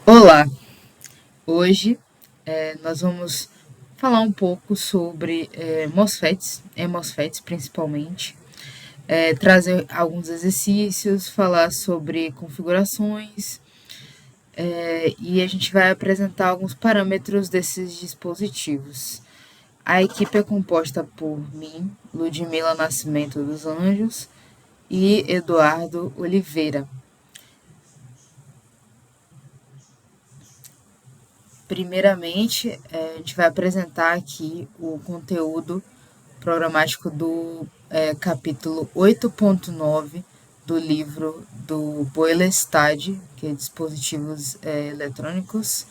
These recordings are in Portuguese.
Olá, hoje nós vamos falar um pouco sobre MOSFETs principalmente, trazer alguns exercícios, falar sobre configurações e a gente vai apresentar alguns parâmetros desses dispositivos. A equipe é composta por mim, Ludmila Nascimento dos Anjos e Eduardo Oliveira. Primeiramente, a gente vai apresentar aqui o conteúdo programático do capítulo 8.9 do livro do Boylestad, que é dispositivos eletrônicos,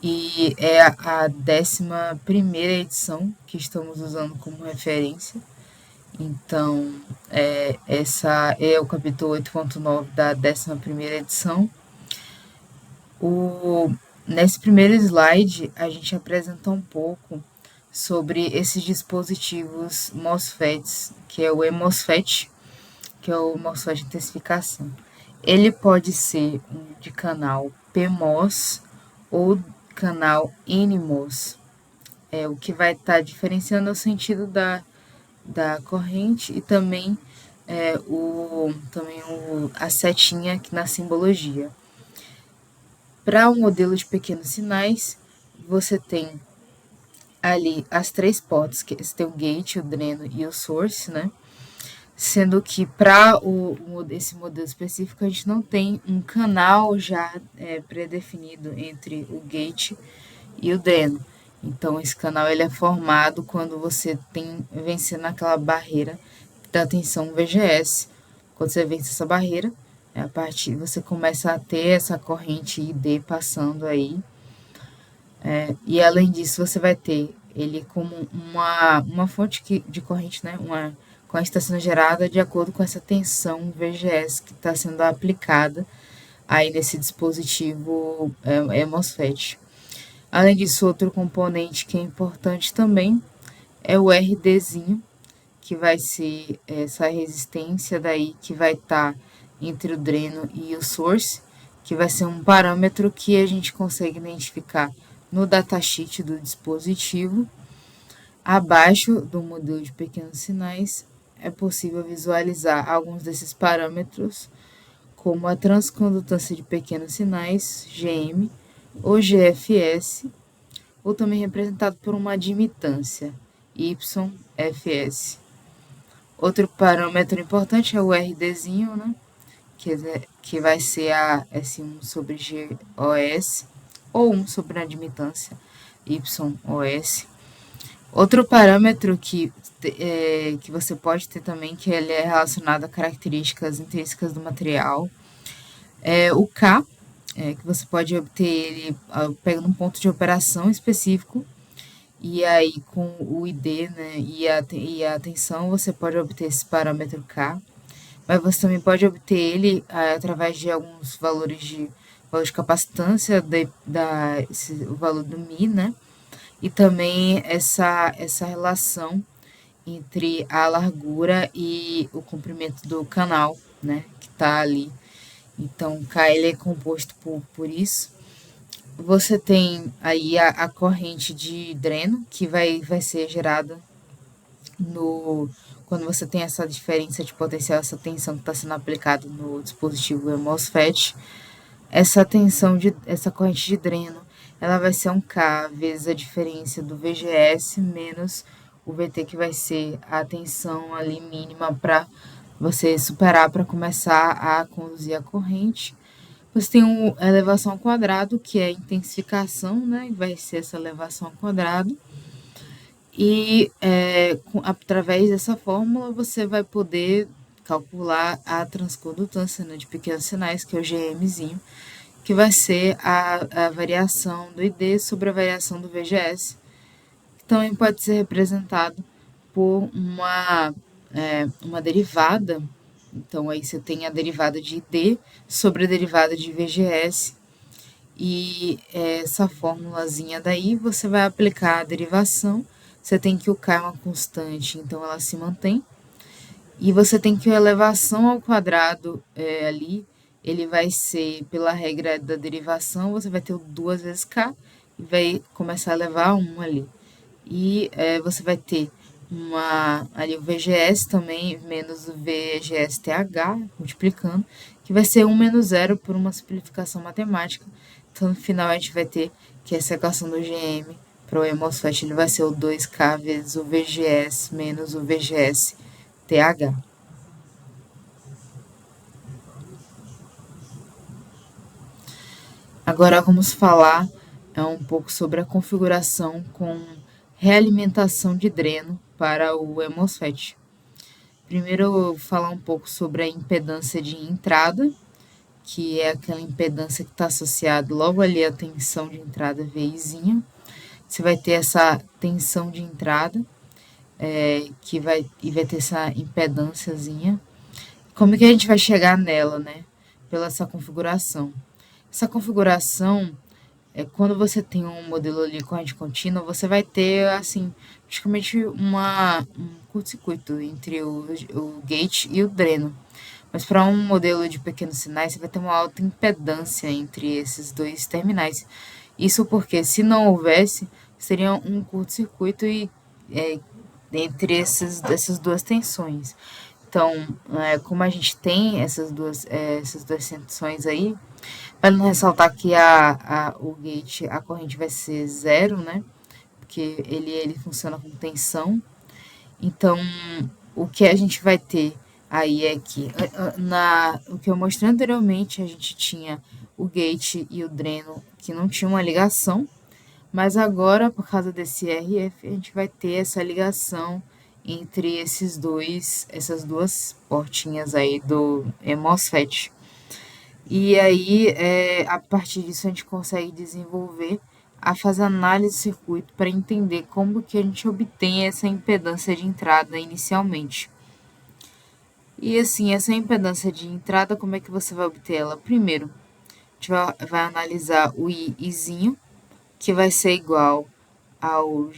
e é a 11ª edição que estamos usando como referência. Então, essa é o capítulo 8.9 da 11ª edição. Nesse primeiro slide, a gente apresenta um pouco sobre esses dispositivos MOSFETs, que é o eMOSFET, que é o MOSFET de intensificação. Ele pode ser de canal PMOS ou canal NMOS. O que vai estar diferenciando é o sentido da corrente e também, a setinha aqui na simbologia. Para o modelo de pequenos sinais, você tem ali as três portas, que você tem o gate, o dreno e o source, né? Sendo que para esse modelo específico a gente não tem um canal já pré-definido entre o gate e o dreno. Então esse canal ele é formado quando você tem vencendo aquela barreira da tensão VGS. Quando você vence essa barreira, a partir você começa a ter essa corrente ID passando aí. E além disso, você vai ter ele como uma fonte de corrente, né? Uma corrente está sendo gerada de acordo com essa tensão VGS que está sendo aplicada aí nesse dispositivo MOSFET. Além disso, outro componente que é importante também é o RDzinho, que vai ser essa resistência daí que vai estar entre o dreno e o source, que vai ser um parâmetro que a gente consegue identificar no datasheet do dispositivo. Abaixo do modelo de pequenos sinais, é possível visualizar alguns desses parâmetros, como a transcondutância de pequenos sinais, GM, ou GFS, ou também representado por uma admitância, YFS. Outro parâmetro importante é o RDzinho, né? Que vai ser a S1 sobre GOS, ou 1 sobre a admitância, YOS. Outro parâmetro que você pode ter também, que ele é relacionado a características intrínsecas do material, é o K, que você pode obter ele pegando um ponto de operação específico, e aí com o ID, né, e a tensão, você pode obter esse parâmetro K, mas você também pode obter ele através de alguns valor de capacitância, o valor do Mi, né, e também essa relação entre a largura e o comprimento do canal, né, que está ali. Então, o K ele é composto por isso. Você tem aí a corrente de dreno, que vai ser gerada no quando você tem essa diferença de potencial, essa tensão que está sendo aplicada no dispositivo MOSFET. Essa corrente de dreno, ela vai ser um K vezes a diferença do VGS menos o VT, que vai ser a tensão ali mínima para você superar para começar a conduzir a corrente. Você tem a elevação ao quadrado, que é a intensificação, né? Vai ser essa elevação ao quadrado. E através dessa fórmula você vai poder calcular a transcondutância, né, de pequenos sinais, que é o GMzinho, que vai ser a variação do ID sobre a variação do VGS, que também pode ser representado por uma derivada. Então, aí você tem a derivada de ID sobre a derivada de VGS, e essa formulazinha daí você vai aplicar a derivação. Você tem que o K é uma constante, então ela se mantém. E você tem que a elevação ao quadrado ali, ele vai ser, pela regra da derivação, você vai ter o 2 vezes K e vai começar a levar 1 ali. E você vai ter ali o VGS também, menos o VGS-TH, multiplicando, que vai ser 1 menos 0 por uma simplificação matemática. Então, no final, a gente vai ter que essa equação do GM para o MOSFET ele vai ser o 2K vezes o VGS menos o VGS-TH. Agora vamos falar um pouco sobre a configuração com realimentação de dreno para o MOSFET. Primeiro eu vou falar um pouco sobre a impedância de entrada, que é aquela impedância que está associada logo ali à tensão de entrada VIzinha. Você vai ter essa tensão de entrada, que vai ter essa impedânciazinha. Como que a gente vai chegar nela, né? Pela essa configuração. Essa configuração, quando você tem um modelo ali corrente contínua, você vai ter, assim, praticamente um curto-circuito entre o gate e o dreno. Mas para um modelo de pequenos sinais, você vai ter uma alta impedância entre esses dois terminais. Isso porque, se não houvesse, seria um curto-circuito entre essas duas tensões. Então, como a gente tem essas duas tensões aí, para não ressaltar que o gate, a corrente vai ser zero, né? Porque ele funciona com tensão. Então, o que a gente vai ter aí é que, o que eu mostrei anteriormente, a gente tinha o gate e o dreno que não tinham uma ligação, mas agora, por causa desse RF, a gente vai ter essa ligação entre essas duas portinhas aí do MOSFET. E aí, a partir disso, a gente consegue desenvolver a fazer análise do circuito para entender como que a gente obtém essa impedância de entrada inicialmente. E assim, essa impedância de entrada, como é que você vai obter ela? Primeiro, a gente vai analisar o Izinho, que vai ser igual ao o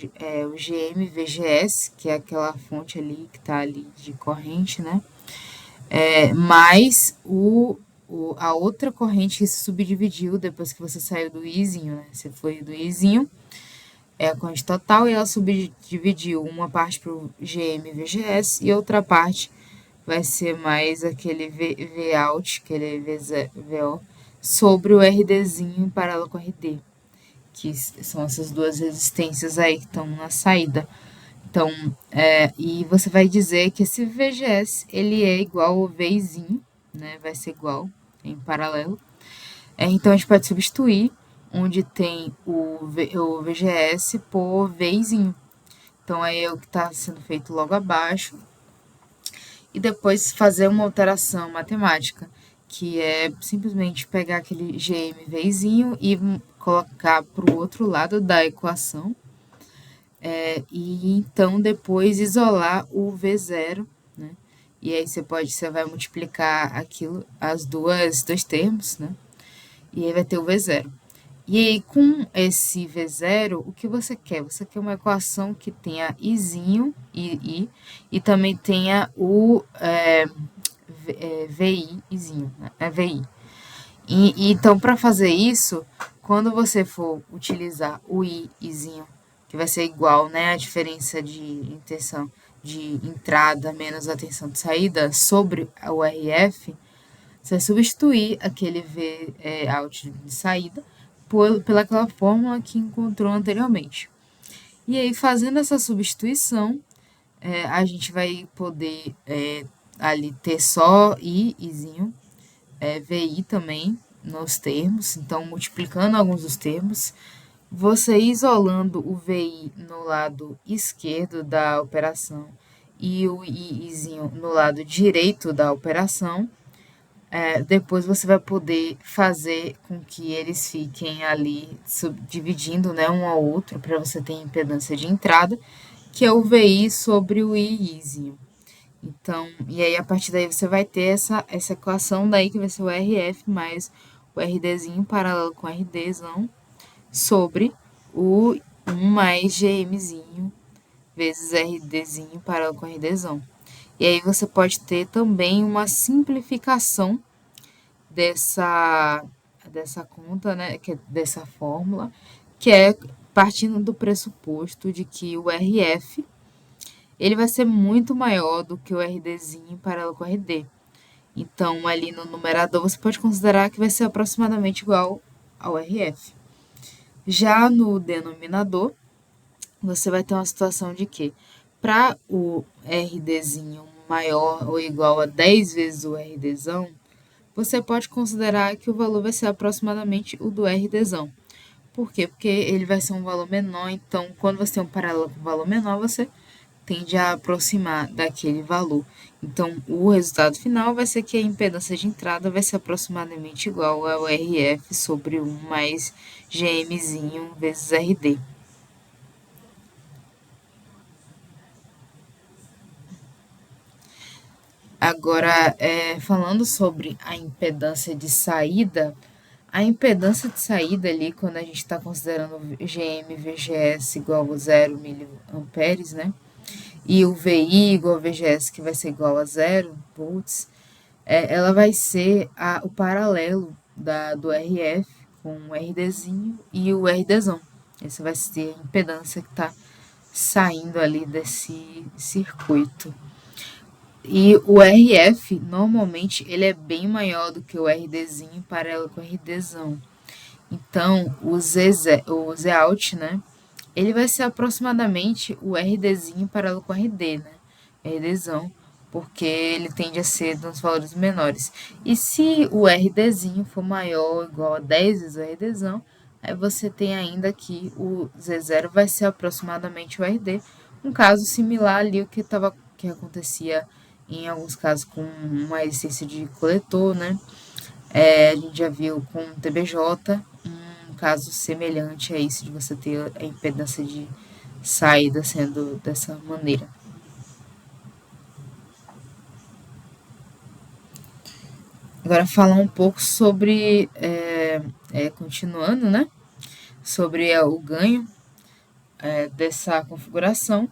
GM-VGS, que é aquela fonte ali que está ali de corrente, né? Mais a outra corrente que se subdividiu depois que você saiu do Izinho, né? Você foi do Izinho, é a corrente total, e ela subdividiu uma parte para o GM-VGS e outra parte vai ser mais aquele Vout, aquele VO, sobre o RDzinho em paralelo com o RD, que são essas duas resistências aí que estão na saída. Então, e você vai dizer que esse VGS, ele é igual ao Vzinho, né? Vai ser igual, em paralelo. Então, a gente pode substituir onde tem o VGS por Vzinho. Então, aí é o que está sendo feito logo abaixo. E depois fazer uma alteração matemática, que é simplesmente pegar aquele GMVzinho e colocar para o outro lado da equação. E então depois isolar o V0, né? E aí você vai multiplicar aquilo, dois termos, né? E aí vai ter o V0. E aí, com esse V0, o que você quer? Você quer uma equação que tenha Izinho, e também tenha o VI, Izinho, né? VI. Então, para fazer isso, quando você for utilizar o Izinho, que vai ser igual, né, a diferença de tensão de entrada menos a tensão de saída sobre o RF, você vai substituir aquele out de saída pelaquela fórmula que encontrou anteriormente. E aí, fazendo essa substituição, a gente vai poder ali ter só Izinho, VI também nos termos, então multiplicando alguns dos termos, você isolando o VI no lado esquerdo da operação e o Izinho no lado direito da operação, depois você vai poder fazer com que eles fiquem ali subdividindo, né, um ao outro para você ter impedância de entrada, que é o VI sobre o Izinho. Então, e aí a partir daí você vai ter essa equação daí que vai ser o RF mais o RDzinho paralelo com o RDzão sobre o 1 mais GMzinho vezes RDzinho paralelo com RDzão. E aí você pode ter também uma simplificação dessa, dessa conta, né, dessa fórmula, que é partindo do pressuposto de que o RF ele vai ser muito maior do que o RDzinho em paralelo com o RD. Então, ali no numerador, você pode considerar que vai ser aproximadamente igual ao RF. Já no denominador, você vai ter uma situação de que, para o RDzinho maior ou igual a 10 vezes o RDzão, você pode considerar que o valor vai ser aproximadamente o do RDzão. Por quê? Porque ele vai ser um valor menor, então quando você tem um paralelo com um valor menor, você tende a aproximar daquele valor. Então, o resultado final vai ser que a impedância de entrada vai ser aproximadamente igual ao RF sobre 1 mais GMzinho vezes RD. Agora, falando sobre a impedância de saída ali, quando a gente está considerando GM VGS igual a 0 miliamperes, né? E o VI igual a VGS, que vai ser igual a 0 volts, ela vai ser o paralelo do RF com o RDzinho e o RDzão. Essa vai ser a impedância que está saindo ali desse circuito. E o RF, normalmente, ele é bem maior do que o RDzinho em paralelo com o RDzão. Então, o Zout, né? Ele vai ser aproximadamente o RDzinho em paralelo com o RD, né? RDzão, porque ele tende a ser nos valores menores. E se o RDzinho for maior ou igual a 10 vezes o RDzão, aí você tem ainda que o Z0 vai ser aproximadamente o RD. Um caso similar ali o que acontecia em alguns casos com uma resistência de coletor, né? A gente já viu com o TBJ um caso semelhante a isso, de você ter a impedância de saída sendo dessa maneira. Agora falar um pouco sobre, continuando, né? Sobre o ganho dessa configuração.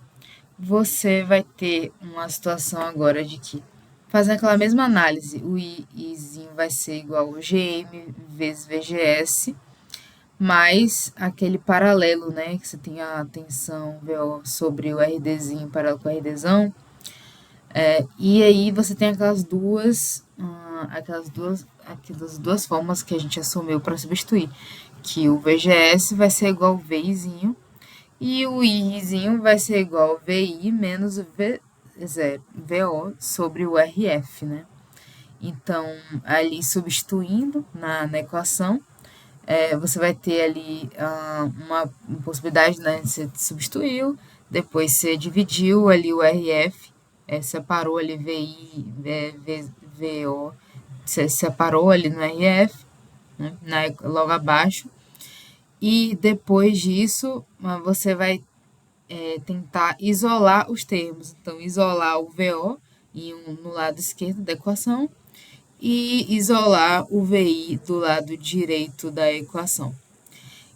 Você vai ter uma situação agora de que, fazendo aquela mesma análise, o Izinho vai ser igual ao GM vezes VGS, mais aquele paralelo, né? Que você tem a tensão VO sobre o RDzinho paralelo com o RDzão. E aí você tem aquelas duas formas que a gente assumiu para substituir. Que o VGS vai ser igual ao VIzinho e o Izinho vai ser igual ao VI menos o V0, VO sobre o RF, né? Então, ali substituindo na equação, você vai ter ali uma possibilidade, né? Você substituiu, depois você dividiu ali o RF, separou ali VI, VO, você separou ali no RF, né, logo abaixo, e depois disso você vai tentar isolar os termos. Então, isolar o VO no lado esquerdo da equação e isolar o VI do lado direito da equação.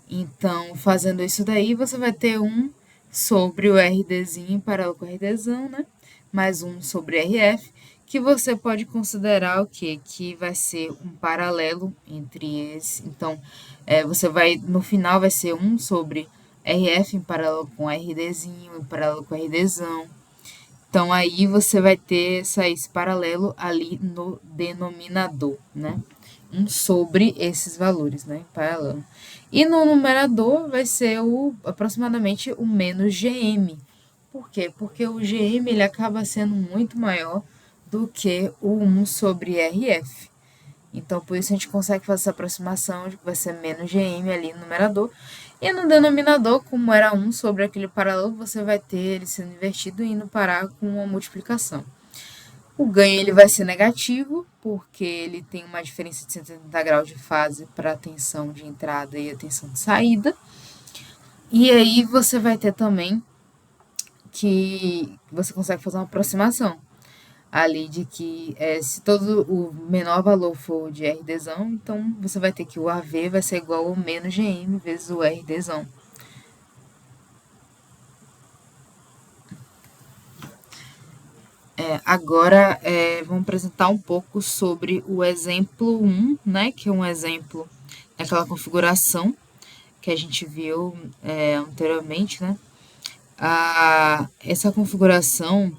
Então, fazendo isso daí, você vai ter um sobre o RDzinho paralelo com o RDzão, né? Mais um sobre RF, que você pode considerar o quê? Que vai ser um paralelo entre eles. Então, você vai, no final vai ser um sobre RF em paralelo com RDzinho, em paralelo com RDzão. Então, aí você vai ter esse paralelo ali no denominador, né? Um sobre esses valores, né? Paralelo. E no numerador vai ser aproximadamente o menos GM. Por quê? Porque o GM ele acaba sendo muito maior do que o 1 sobre RF. Então, por isso a gente consegue fazer essa aproximação de que vai ser menos GM ali no numerador. E no denominador, como era 1 sobre aquele paralelo, você vai ter ele sendo invertido e indo parar com uma multiplicação. O ganho ele vai ser negativo, porque ele tem uma diferença de 180 graus de fase para a tensão de entrada e a tensão de saída. E aí você vai ter também que você consegue fazer uma aproximação ali de que se todo o menor valor for de RDzão, então você vai ter que o AV vai ser igual ao menos GM vezes o RDzão. Agora, vamos apresentar um pouco sobre o exemplo 1, né, que é um exemplo daquela configuração que a gente viu anteriormente, né? Essa configuração,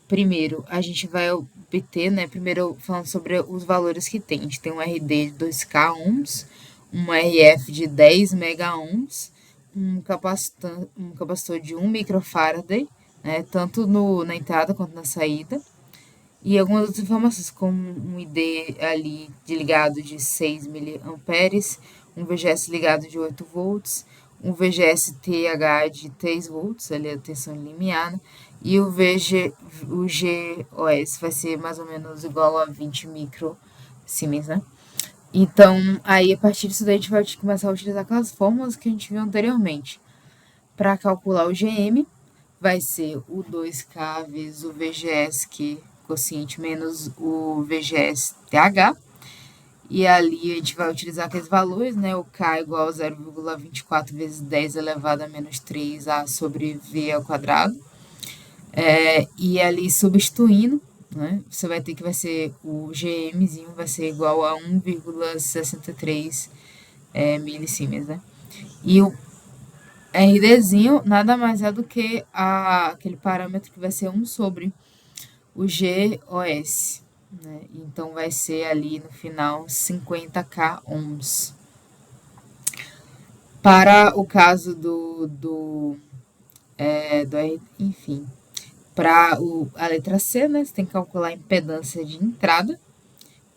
primeiro, a gente vai obter, né, primeiro falando sobre os valores que tem. A gente tem um RD de 2K ohms, um RF de 10 mega ohms, um capacitor de 1 microfarad, né, tanto na entrada quanto na saída, e algumas outras informações, como um ID ali de ligado de 6 miliamperes, um VGS ligado de 8 volts, um VGS TH de 3 volts, ali a tensão limiar, né? E o GOS vai ser mais ou menos igual a 20 microsiemens, né? Então, aí a partir disso daí a gente vai começar a utilizar aquelas fórmulas que a gente viu anteriormente. Para calcular o GM, vai ser o 2K vezes o VGS, que quociente, menos o VGS TH. E ali a gente vai utilizar aqueles valores, né? O K igual a 0,24 vezes 10 elevado a menos 3A sobre V ao quadrado. E ali substituindo, né? Você vai ter que vai ser o GMzinho vai ser igual a 1,63 milisiemens, né? E o RDzinho nada mais é do que aquele parâmetro que vai ser 1 sobre o GOS, né? Então vai ser ali no final 50K ohms. Para o caso enfim, para a letra C, né, você tem que calcular a impedância de entrada,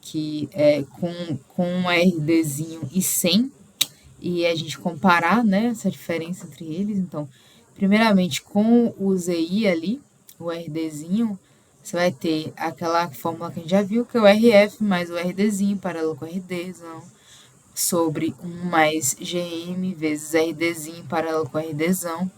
que é com um RDzinho e 100, e a gente comparar, né, essa diferença entre eles. Então, primeiramente, com o ZI ali, o RDzinho, você vai ter aquela fórmula que a gente já viu, que é o RF mais o RDzinho paralelo com o RDzão, sobre 1 mais GM vezes RDzinho paralelo com o RDzão.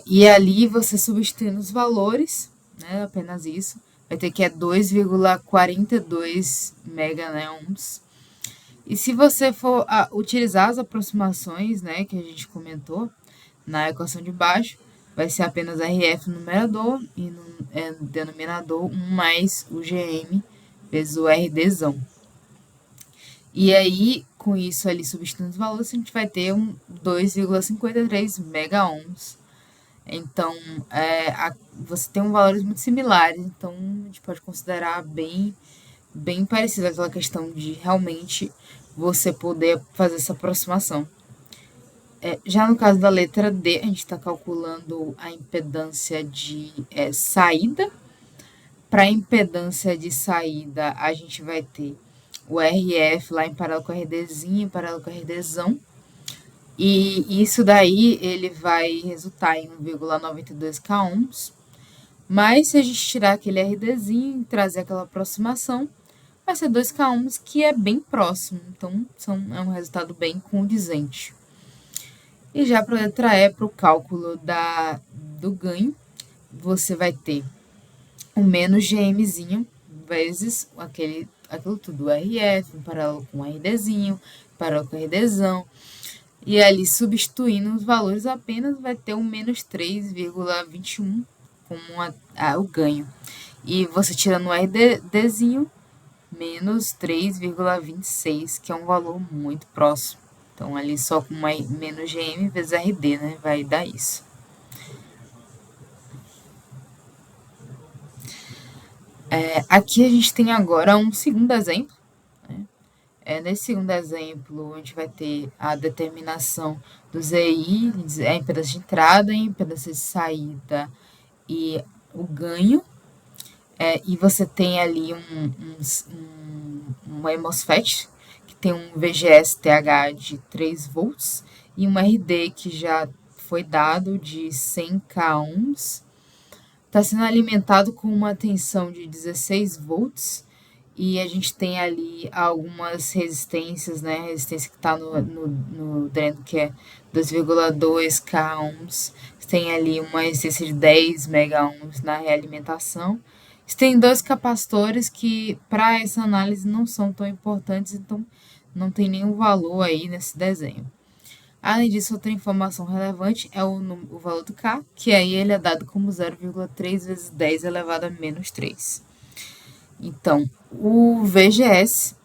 E ali você substituindo os valores, né, apenas isso, vai ter que é 2,42 meganeohms. E se você for utilizar as aproximações, né, que a gente comentou na equação de baixo, vai ser apenas RF no numerador e no denominador 1 mais o GM vezes o RDzão. E aí, com isso ali substituindo os valores, a gente vai ter um 2,53 megaohms. Então, você tem valores muito similares, então a gente pode considerar bem parecida aquela questão de realmente você poder fazer essa aproximação. Já no caso da letra D, a gente está calculando a impedância de saída. Para a impedância de saída, a gente vai ter o RF lá em paralelo com o RDzinho, em paralelo com o RDzão. E isso daí ele vai resultar em 1,92K ohms. Mas se a gente tirar aquele RDzinho e trazer aquela aproximação, vai ser 2K ohms, que é bem próximo. Então, é um resultado bem condizente. E já para a letra E, para o cálculo do ganho, você vai ter o menos GMzinho vezes aquilo tudo, o RF, em paralelo com o RDzinho, em paralelo com o RDzão. E ali, substituindo os valores, apenas vai ter um menos 3,21 como o ganho. E você tirando o RDzinho, menos 3,26, que é um valor muito próximo. Então, ali só com menos GM vezes RD, né, vai dar isso. Aqui a gente tem agora um segundo exemplo. Né? Nesse segundo exemplo, a gente vai ter a determinação do ZI, a impedância de entrada, a impedância de saída e o ganho. E você tem ali um MOSFET, que tem um VGS-TH de 3 volts e um RD que já foi dado de 100K ohms. Está sendo alimentado com uma tensão de 16 volts e a gente tem ali algumas resistências, né? A resistência que está no dreno, que é 2,2K ohms. Tem ali uma resistência de 10 mega ohms na realimentação. Tem 2 capacitores que, para essa análise, não são tão importantes, então não tem nenhum valor aí nesse desenho. Além disso, outra informação relevante é o valor do K, que aí ele é dado como 0,3 vezes 10 elevado a menos 3. Então, o VGS,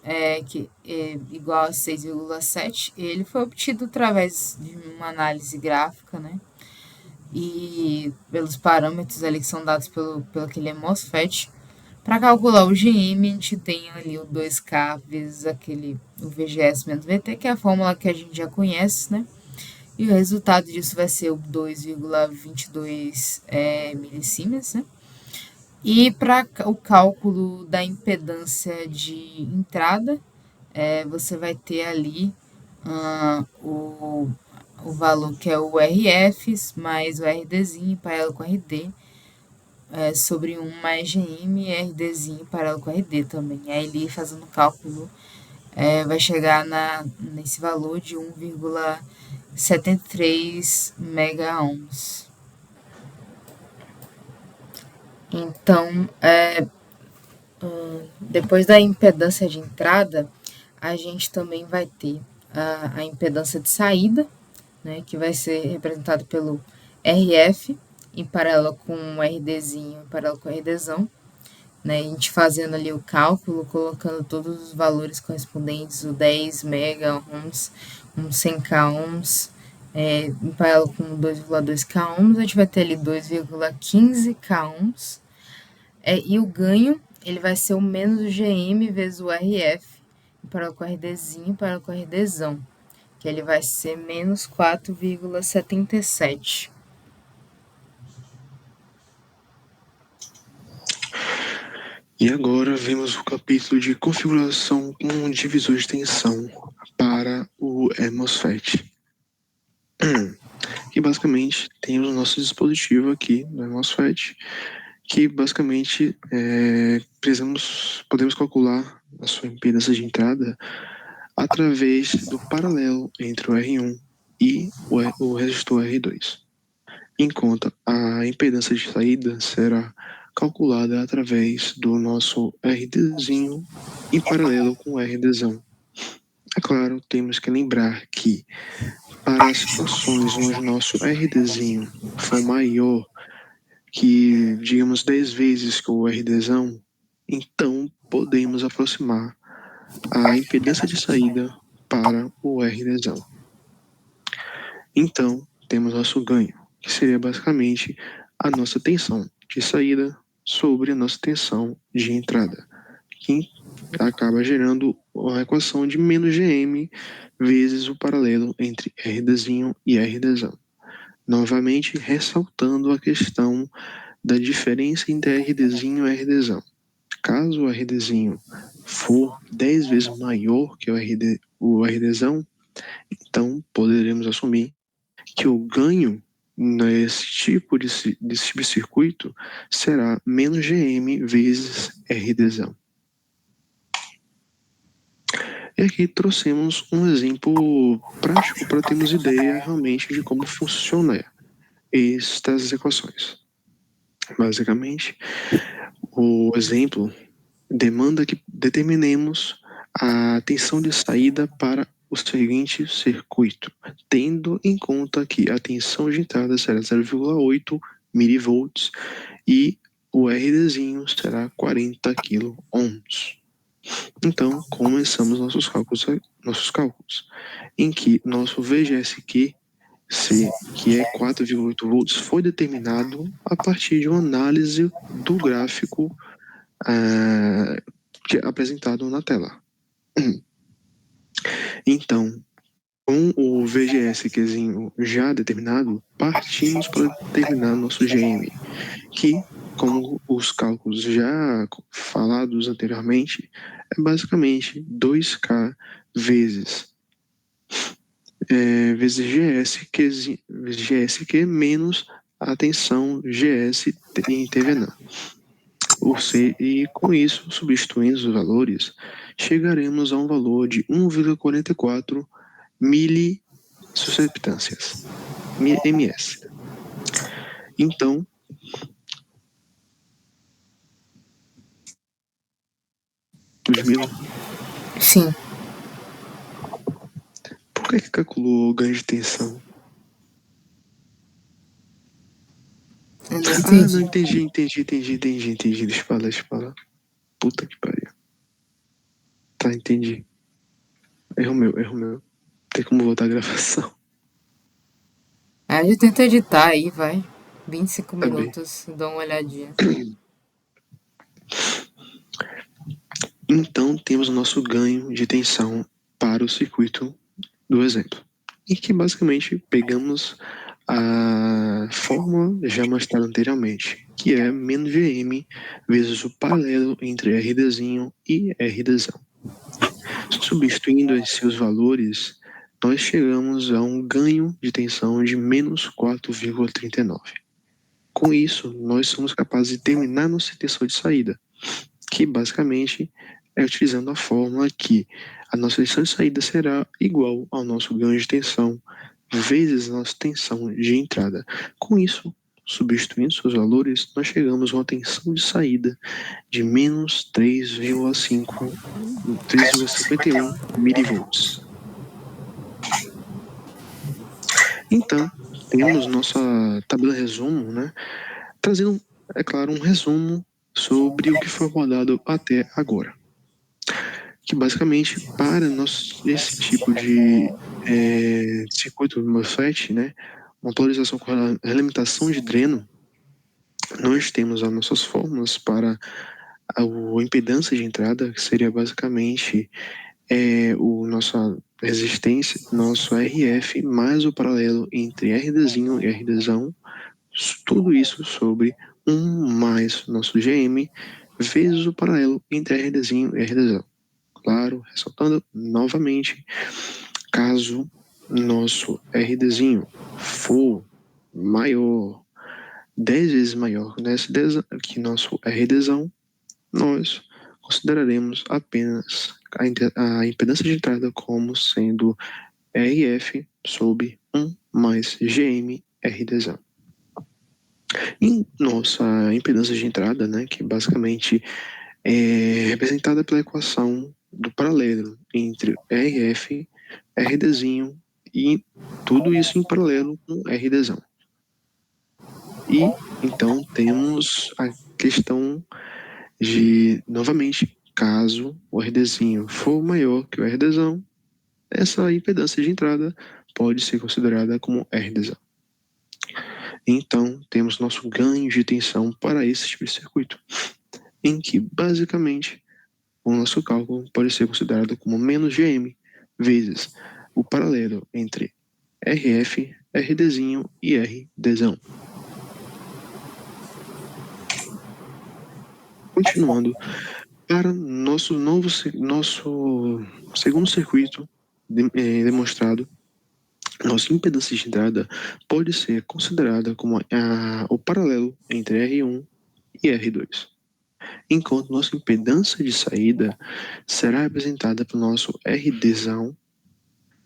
que é igual a 6,7, ele foi obtido através de uma análise gráfica, né? E pelos parâmetros ali que são dados pelo aquele MOSFET. Para calcular o GM, a gente tem ali o 2K vezes o VGS menos VT, que é a fórmula que a gente já conhece, né? E o resultado disso vai ser o 2,22 milisiemens, né? E para o cálculo da impedância de entrada, você vai ter ali o valor que é o RF mais o RDzinho paralelo com o RD, sobre 1 mais GM e RDzinho paralelo com o RD também. Aí ele fazendo o cálculo vai chegar nesse valor de 1,73 mega-ohms. Então, depois da impedância de entrada, a gente também vai ter a impedância de saída, né, que vai ser representada pelo RF em paralelo com o RDzinho, em paralelo com o RDzão, né, a gente fazendo ali o cálculo, colocando todos os valores correspondentes, o 10 mega ohms, um 100k ohms, em paralelo com 2,2k ohms, a gente vai ter ali 2,15k ohms, e o ganho ele vai ser o menos o GM vezes o RF, em paralelo com o RDzinho, em paralelo com o RDzão, que ele vai ser menos 4,77. E agora vemos o capítulo de configuração com divisor de tensão para o MOSFET. Que basicamente tem o nosso dispositivo aqui no MOSFET, que basicamente podemos calcular a sua impedância de entrada através do paralelo entre o R1 e o resistor R2. Enquanto a impedância de saída será calculada através do nosso RDzinho em paralelo com o RDzão. É claro, temos que lembrar que para as situações onde o nosso RDzinho for maior que, digamos, 10 vezes que o RDzão, então podemos aproximar a impedância de saída para o RDzão. Então, temos nosso ganho, que seria basicamente a nossa tensão de saída sobre a nossa tensão de entrada, que acaba gerando a equação de menos GM vezes o paralelo entre RDzinho e RDzão. Novamente, ressaltando a questão da diferença entre RDzinho e RDzão. Caso o RDzinho for 10 vezes maior que o RDzão, então poderemos assumir que o ganho nesse tipo de circuito será menos GM vezes RDzão. E aqui trouxemos um exemplo prático para termos ideia realmente de como funciona estas equações. Basicamente, o exemplo demanda que determinemos a tensão de saída para o seguinte circuito, tendo em conta que a tensão de entrada será 0,8 milivolts e o RDzinho será 40 kΩ. Então, começamos nossos cálculos, em que nosso VGSQ, que é 4,8 volts, foi determinado a partir de uma análise do gráfico que é apresentado na tela. Então, com o VGSQzinho já determinado, partimos para determinar nosso GM, que, como os cálculos já falados anteriormente, é basicamente 2K vezes GSQ menos a tensão GS em TVNAM. E com isso, substituindo os valores, chegaremos a um valor de 1,44 milissusceptâncias, ms. Então, Ludmila, Sim. Por que calculou o ganho de tensão? Eu não Ah, não, entendi. entendi. Deixa eu falar. Puta que pariu. Tá, entendi. Erro meu. Tem como voltar a gravação? Aí eu tento editar aí, vai. 25 Tá bem. minutos, dou uma olhadinha. Então, temos o nosso ganho de tensão para o circuito do exemplo. E que basicamente pegamos a fórmula já mostrada anteriormente, que é menos Gm vezes o paralelo entre RDzinho e RDzão. Substituindo esses seus valores, nós chegamos a um ganho de tensão de menos 4,39. Com isso, nós somos capazes de terminar nosso tensor de saída, que basicamente é utilizando a fórmula que a nossa tensão de saída será igual ao nosso ganho de tensão vezes a nossa tensão de entrada. Com isso, substituindo seus valores, nós chegamos a uma tensão de saída de menos 3,51 milivolts. Então, temos nossa tabela resumo, né? Trazendo, é claro, um resumo sobre o que foi abordado até agora. Que basicamente, para esse tipo de circuito MOSFET, né? Uma polarização com alimentação de dreno, nós temos as nossas fórmulas para a impedância de entrada, que seria basicamente o nossa resistência, nosso RF, mais o paralelo entre RDzinho e RDzão, tudo isso sobre 1 mais nosso GM, vezes o paralelo entre RDzinho e RDzão. Claro, ressaltando novamente, caso nosso RDzinho for maior, 10 vezes maior que nosso RDzão, nós consideraremos apenas a impedância de entrada como sendo RF sobre 1 mais GM RDzão. E nossa impedância de entrada, né, que basicamente é representada pela equação do paralelo entre RF, RDzinho e tudo isso em paralelo com RDzão. E então temos a questão de, novamente, caso o RDzinho for maior que o RDzão, essa impedância de entrada pode ser considerada como RDzão. Então, temos nosso ganho de tensão para esse tipo de circuito, em que, basicamente, o nosso cálculo pode ser considerado como menos GM vezes o paralelo entre RF, RDzinho e RDzão. Continuando, para nosso segundo circuito demonstrado, nossa impedância de entrada pode ser considerada como o paralelo entre R1 e R2, enquanto nossa impedância de saída será representada pelo nosso RDzão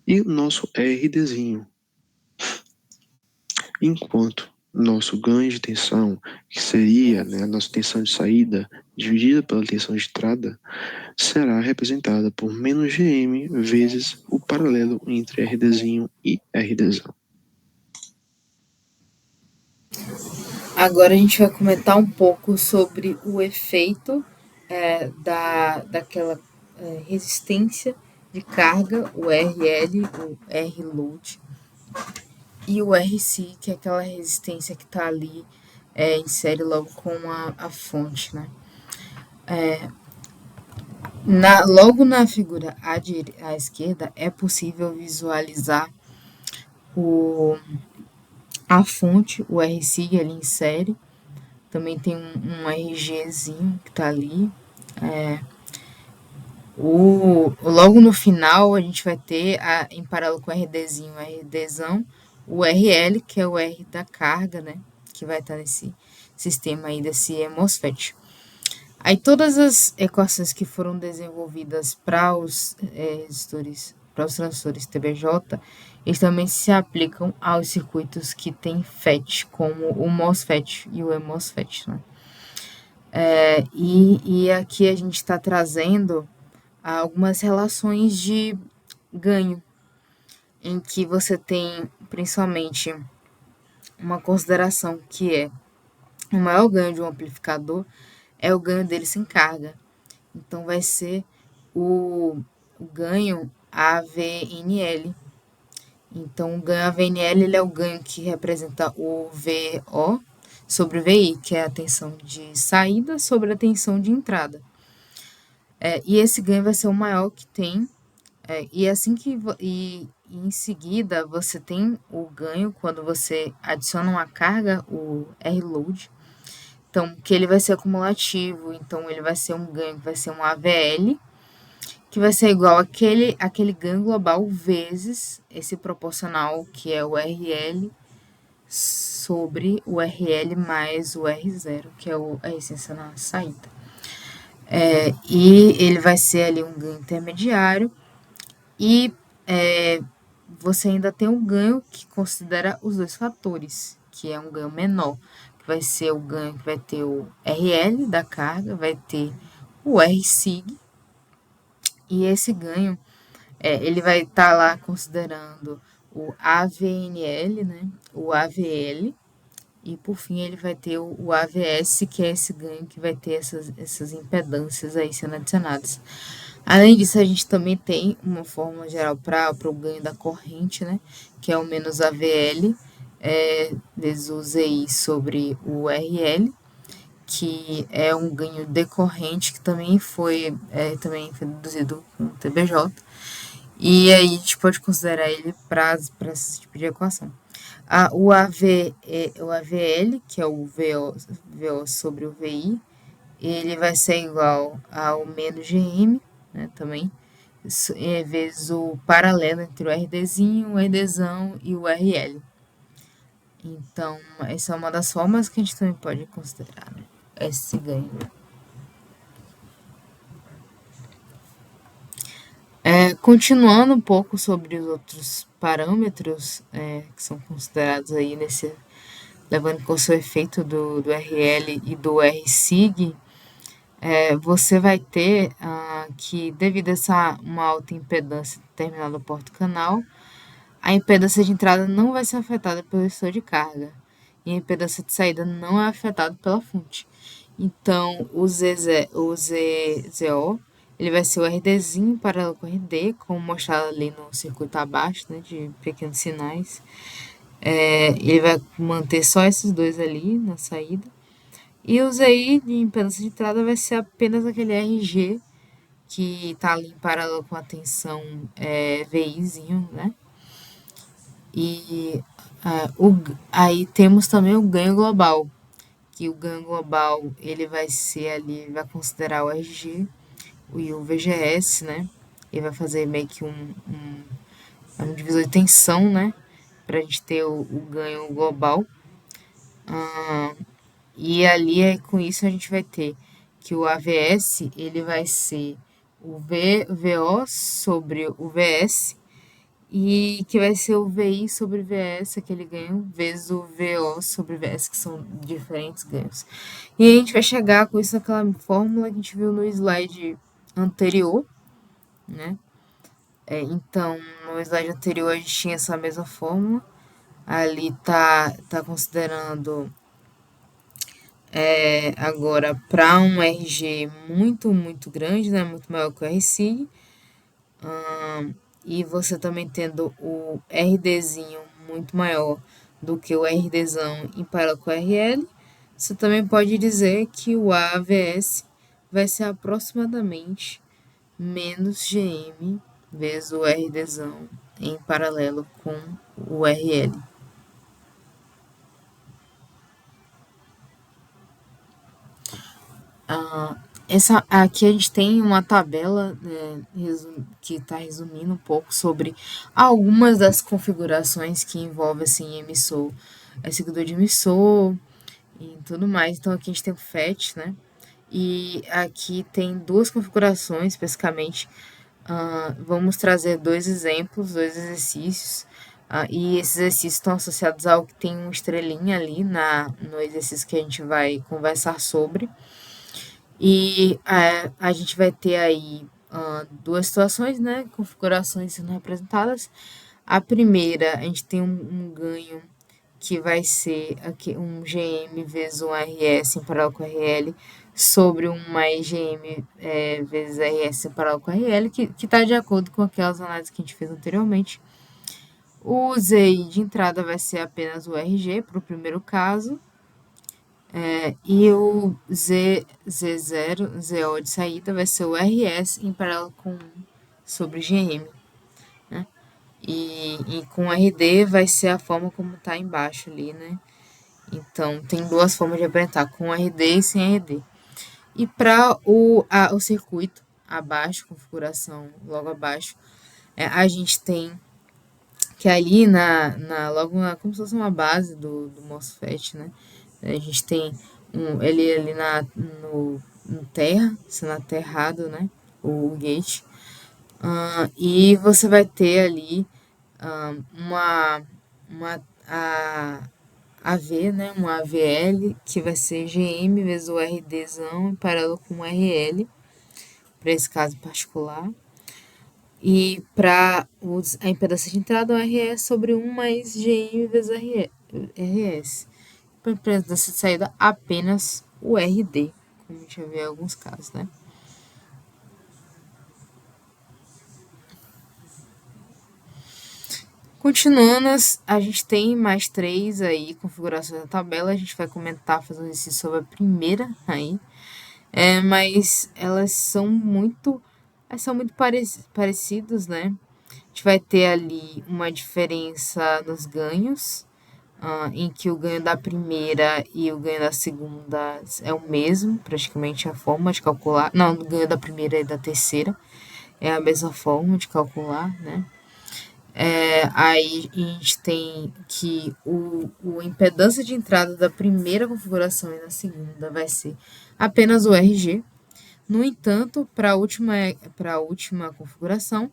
e o nosso RDzinho, enquanto nosso ganho de tensão, que seria, né, a nossa tensão de saída dividida pela tensão de entrada, será representada por menos Gm vezes o paralelo entre RDzinho e RDzão. Agora a gente vai comentar um pouco sobre o efeito daquela resistência de carga, o RL, o R-load, e o RC, que é aquela resistência que está ali em série logo com a fonte, né? Logo na figura à esquerda é possível visualizar a fonte, o RC ali em série. Também tem um RGzinho que está ali. Logo no final a gente vai ter, em paralelo com o RDzinho, o RDzão, o RL, que é o R da carga, né? Que vai estar nesse sistema aí desse MOSFET. Aí todas as equações que foram desenvolvidas para os resistores, para os transistores TBJ, eles também se aplicam aos circuitos que têm FET, como o MOSFET e o MOSFET, né? E aqui a gente está trazendo algumas relações de ganho. em que você tem principalmente uma consideração que é o maior ganho de um amplificador é o ganho dele sem carga. Então vai ser o ganho AVNL. Então o ganho AVNL ele é o ganho que representa o VO sobre o VI, que é a tensão de saída sobre a tensão de entrada. E esse ganho vai ser o maior que tem. E assim que e em seguida você tem o ganho quando você adiciona uma carga, o R-load. Então, que ele vai ser acumulativo, então ele vai ser um ganho que vai ser um AVL, que vai ser igual aquele ganho global vezes esse proporcional que é o RL sobre o RL mais o R0, que é a resistência na saída. E ele vai ser ali um ganho intermediário e você ainda tem um ganho que considera os dois fatores, que é um ganho menor, que vai ser o ganho que vai ter o RL da carga, vai ter o RSig, e esse ganho ele vai estar lá considerando o AVNL, né, o AVL, e por fim ele vai ter o AVS, que é esse ganho que vai ter essas impedâncias aí sendo adicionadas. Além disso, a gente também tem uma fórmula geral para o ganho da corrente, né? Que é o menos AVL vezes o ZI sobre o RL, que é um ganho decorrente que também foi deduzido com o TBJ. E aí a gente pode considerar ele para esse tipo de equação. O AVL, que é o VO sobre o VI, ele vai ser igual ao menos GM, né, também, vezes o paralelo entre o RDzinho, o RDzão e o RL. Então, essa é uma das formas que a gente também pode considerar, né, esse ganho. Continuando um pouco sobre os outros parâmetros que são considerados aí levando em conta o efeito do RL e do RSig, você vai ter que, devido a uma alta impedância em determinado porta-canal, a impedância de entrada não vai ser afetada pelo gestor de carga e a impedância de saída não é afetada pela fonte. Então, o ZO ele vai ser o RDzinho paralelo com o RD, como mostrado ali no circuito abaixo, né, de pequenos sinais. Ele vai manter só esses dois ali na saída. E o ZI de impedância de entrada vai ser apenas aquele RG que está ali em paralelo com a tensão VIzinho, né? E aí temos também o ganho global, que o ganho global ele vai ser ali, vai considerar o RG e o VGS, né? Ele vai fazer meio que um divisor de tensão, né? Para a gente ter o ganho global. E ali, com isso, a gente vai ter que o AVS ele vai ser o VO sobre o VS e que vai ser o VI sobre VS, aquele ganho, vezes o VO sobre VS, que são diferentes ganhos. E a gente vai chegar com isso naquela fórmula que a gente viu no slide anterior, né? Então, no slide anterior a gente tinha essa mesma fórmula. Ali tá considerando agora para um RG muito, muito grande, né? Muito maior que o RSig. E você também tendo o RDzinho muito maior do que o RDzão em paralelo com o RL, você também pode dizer que o AVS vai ser aproximadamente menos GM vezes o RDzão em paralelo com o RL. Aqui a gente tem uma tabela, né, que está resumindo um pouco sobre algumas das configurações que envolvem assim, emissor, seguidor de emissor e tudo mais. Então aqui a gente tem o FET, né? E aqui tem duas configurações, especificamente. Vamos trazer dois exemplos, dois exercícios. E esses exercícios estão associados ao que tem uma estrelinha ali no exercício que a gente vai conversar sobre. E a gente vai ter aí duas situações, né? Configurações sendo representadas. A primeira, a gente tem um ganho que vai ser aqui um GM vezes um RS em paralelo com RL sobre uma EGM vezes RS em paralelo com RL, que está de acordo com aquelas análises que a gente fez anteriormente. O ZI de entrada vai ser apenas o RG para o primeiro caso, e o Z0, ZO de saída, vai ser o RS em paralelo com sobre GM. Né? E com RD vai ser a forma como está embaixo ali, né? Então, tem duas formas de apresentar, com RD e sem RD. E para o circuito abaixo, configuração logo abaixo, a gente tem que ali como se fosse uma base do MOSFET, né? A gente tem ele ali no terra, sendo aterrado, né? O gate. E você vai ter ali uma AV, né? Uma AVL, que vai ser GM vezes o RDzão em paralelo com o RL, para esse caso particular. E para a impedância de entrada, o RS sobre 1 mais GM vezes RS. Para a impedância de saída, apenas o RD, como a gente já viu em alguns casos, né? Continuando, a gente tem mais 3 aí configurações da tabela. A gente vai comentar, fazer um exercício sobre a primeira aí. Mas elas são muito parecidas, né? A gente vai ter ali uma diferença nos ganhos, em que o ganho da primeira e o ganho da segunda é o mesmo, praticamente a forma de calcular. Não, o ganho da primeira e da terceira é a mesma forma de calcular, né? Aí a gente tem que o impedância de entrada da primeira configuração e da segunda vai ser apenas o RG. No entanto, para a última configuração,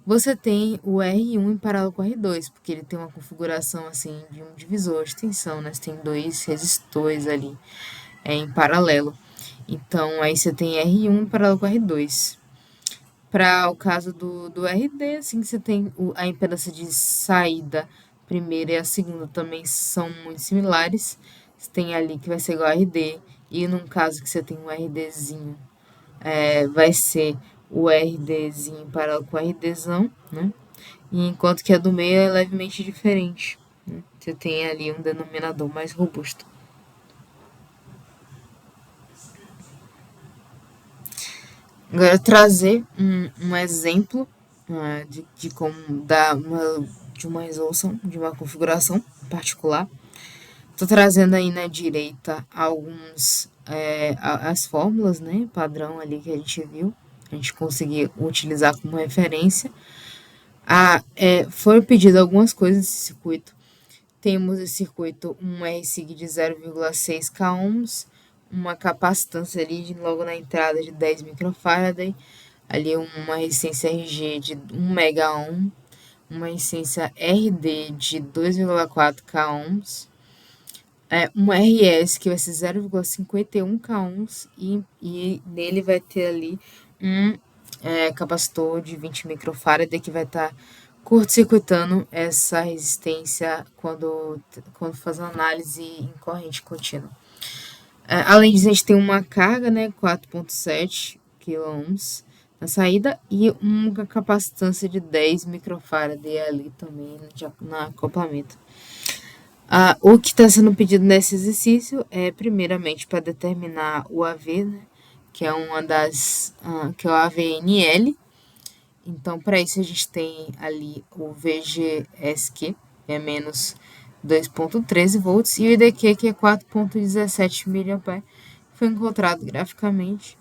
você tem o R1 em paralelo com o R2, porque ele tem uma configuração assim de um divisor de tensão, né? Você tem dois resistores ali em paralelo. Então, aí você tem R1 em paralelo com R2. Para o caso do RD, assim, você tem a impedância de saída primeira e a segunda também são muito similares. Você tem ali que vai ser igual a RD, e num caso que você tem um RDzinho, vai ser o RDzinho paralelo com o RDzão, né? E enquanto que a do meio é levemente diferente, né? Você tem ali um denominador mais robusto. Agora, trazer um exemplo de como dar de uma resolução, de uma configuração particular. Estou trazendo aí na direita as fórmulas, né, padrão ali que a gente viu, a gente conseguir utilizar como referência. Foram pedidas algumas coisas desse circuito. Temos esse circuito um RSIG de 0,6 k ohms, uma capacitância ali logo na entrada de 10 microfarad, ali uma resistência RG de 1 mega ohm, uma resistência RD de 2,4 k ohms, um RS que vai ser 0,51 k ohms e nele vai ter ali um capacitor de 20 microfarad que vai estar curto-circuitando essa resistência quando faz uma análise em corrente contínua. Além disso, a gente tem uma carga, né, 4,7 kΩ na saída e uma capacitância de 10 microfarad ali também no acoplamento. O que está sendo pedido nesse exercício é, primeiramente, para determinar o AV, né, que é que é o AVNL. Então, para isso, a gente tem ali o VGSQ, que é menos 2,13 volts, e o IDQ, que é 4,17 mA, foi encontrado graficamente.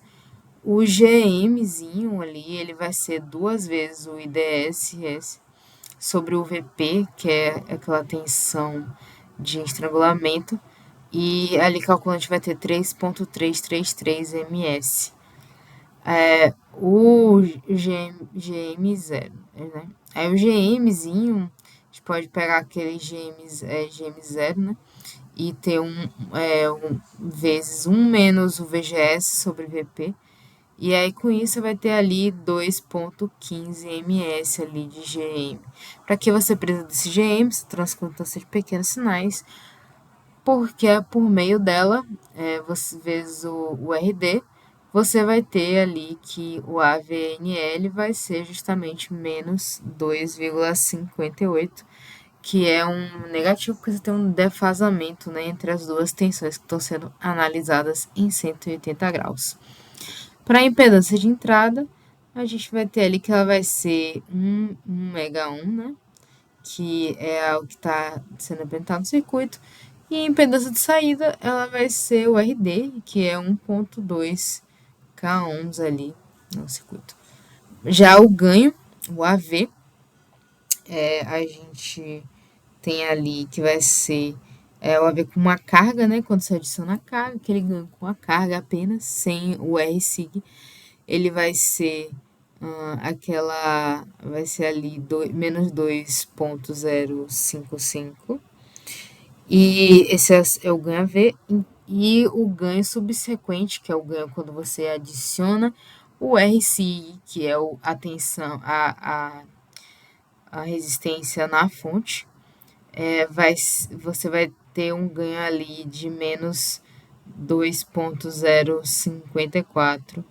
O GMzinho ali, ele vai ser duas vezes o IDSS sobre o VP, que é aquela tensão de estrangulamento, e ali calculando a gente vai ter 3,333 ms. O GM0, né? Aí o GMzinho, a gente pode pegar aquele GM0, né? E ter vezes 1 menos o VGS sobre VP, E aí, com isso, você vai ter ali 2,15 ms ali de GM. Para que você precisa desse GM, essa transcondutância de pequenos sinais? Porque é por meio dela, você vezes o RD, você vai ter ali que o AVNL vai ser justamente menos 2,58, que é um negativo porque você tem um defasamento, né, entre as duas tensões que estão sendo analisadas em 180 graus. Para a impedância de entrada, a gente vai ter ali que ela vai ser 1 mega ohm, né? Que é o que está sendo apresentado no circuito. E a impedância de saída, ela vai ser o RD, que é 1,2 k ohms ali no circuito. Já o ganho, o AV, a gente tem ali que vai ser o AV com uma carga, né? Quando você adiciona a carga, aquele ganho com a carga apenas, sem o RSig, ele vai ser vai ser ali menos 2,055. E esse é o ganho AV. E o ganho subsequente, que é o ganho quando você adiciona o RSig, que é a tensão, a resistência na fonte, você vai ter um ganho ali de menos 2,054,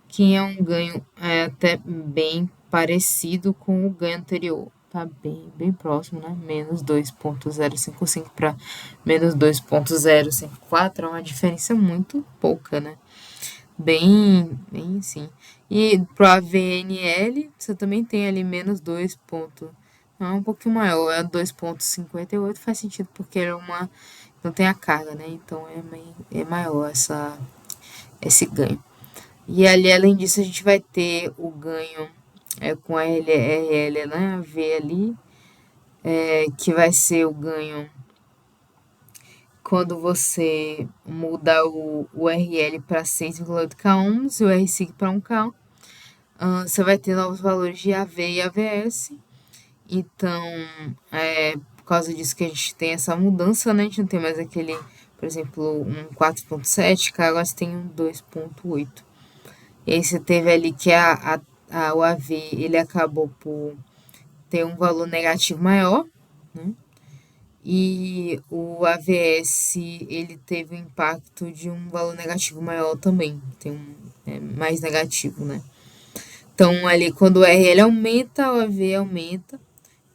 que é um ganho até bem parecido com o ganho anterior. Tá bem próximo, né? Menos 2,055 para menos 2,054 é uma diferença muito pouca, né? Bem sim. E pro AVNL, você também tem ali menos 2. Não, um pouquinho maior, é 2,58, faz sentido porque é uma. Não tem a carga, né? Então é maior esse ganho. E ali, além disso, a gente vai ter o ganho com a RL, né? V ali, que vai ser o ganho quando você muda o RL para 6,8 k ohms e o RSig para 1 k. Você vai ter novos valores de AV e AVS. Então, por causa disso que a gente tem essa mudança, né? A gente não tem mais aquele, por exemplo, um 4,7, agora você tem um 2,8. E aí você teve ali que o AV ele acabou por ter um valor negativo maior, né? E o AVS ele teve um impacto de um valor negativo maior também, tem mais negativo, né? Então ali quando o RL aumenta, o AV aumenta,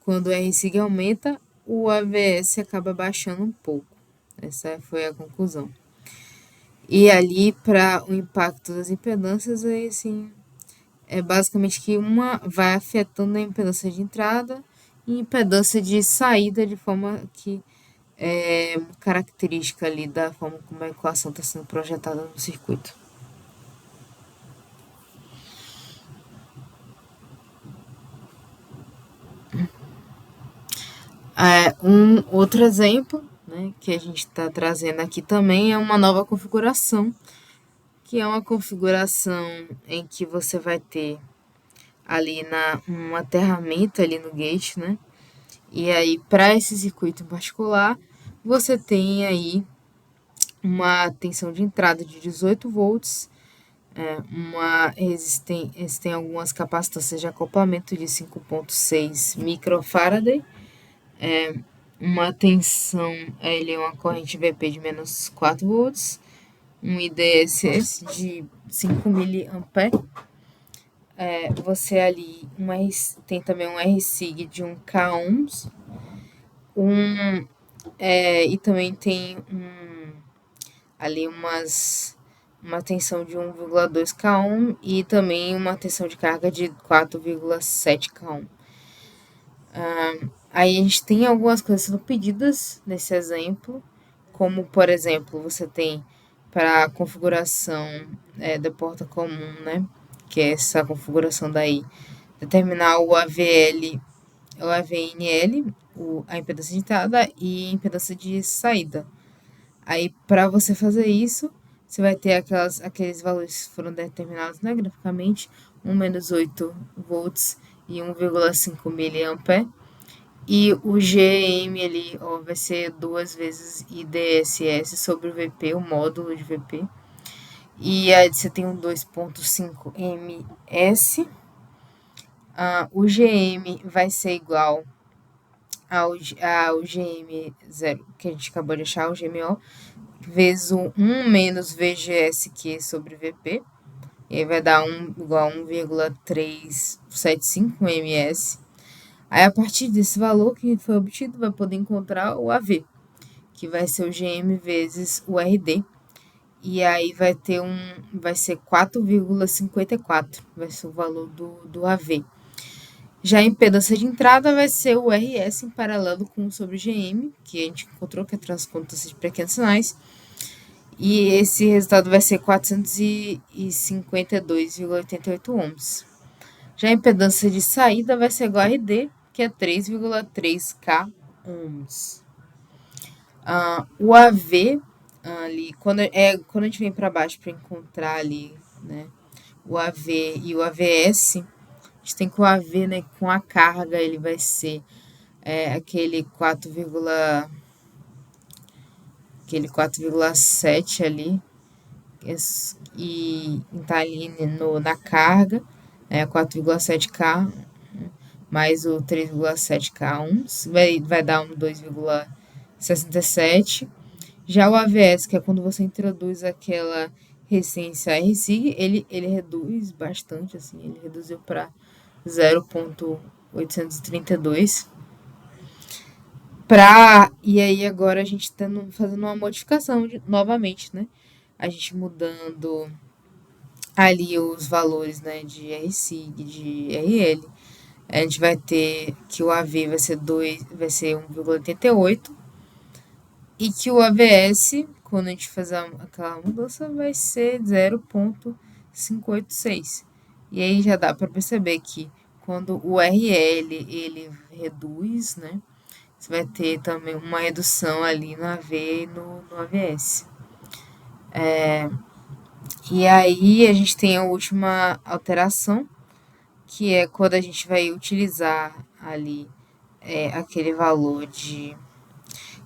quando o RSig aumenta, o AVS acaba baixando um pouco. Essa foi a conclusão. E ali para o impacto das impedâncias, aí assim, é basicamente que uma vai afetando a impedância de entrada e impedância de saída, de forma que é característica ali da forma como a equação está sendo projetada no circuito. Um outro exemplo, né, que a gente está trazendo aqui também é uma nova configuração, que é uma configuração em que você vai ter ali um aterramento ali no gate, né? E aí, para esse circuito em particular, você tem aí uma tensão de entrada de 18 volts, tem algumas capacitâncias de acoplamento de 5,6 microfarad, uma tensão, ele é uma corrente VP de menos 4 volts, um IDSS de 5 miliamperes, você ali tem também um RSig de 1 k ohms, e também tem ali uma tensão de 1,2 k ohm e também uma tensão de carga de 4,7 k ohm. Aí a gente tem algumas coisas sendo pedidas nesse exemplo, como por exemplo, você tem para a configuração da porta comum, né? Que é essa configuração daí, determinar o AVL, o AVNL, a impedância de entrada e a impedância de saída. Aí, para você fazer isso, você vai ter aqueles valores que foram determinados, né, graficamente, 1 menos 8 volts e 1,5 miliampere. E o GM ali, ó, vai ser 2 vezes IDSS sobre o VP, o módulo de VP. E aí você tem um 2,5 ms. O GM vai ser igual ao GM0, que a gente acabou de achar, o GMO, vezes o 1 menos VGSQ sobre VP. E aí vai dar igual a 1,375 ms. Aí, a partir desse valor que foi obtido, vai poder encontrar o AV, que vai ser o GM vezes o RD. E aí vai ser 4,54, vai ser o valor do AV. Já a impedância de entrada vai ser o RS em paralelo com o sobre GM, que a gente encontrou, que é a transcontância de pequenos sinais. E esse resultado vai ser 452,88 ohms. Já a impedância de saída vai ser igual a RD, que é 3,3K ohms. O AV, ali, quando a gente vem para baixo para encontrar ali, né, o AV e o AVS, a gente tem que o AV, né, com a carga, ele vai ser aquele 4,7 ali, e tá ali na carga, 4,7K mais o 3,7K ohms, vai dar um 2,67. Já o AVS, que é quando você introduz aquela resistência RSig, ele reduz bastante, assim, ele reduziu para 0,832. E aí agora a gente está fazendo uma modificação novamente, né? A gente mudando ali os valores, né, de RSig, de RL. A gente vai ter que o AV vai ser 1,88 e que o AVS, quando a gente fazer aquela mudança, vai ser 0,586. E aí já dá para perceber que quando o RL ele reduz, né, você vai ter também uma redução ali no AV e no AVS. E aí a gente tem a última alteração, que é quando a gente vai utilizar ali aquele valor de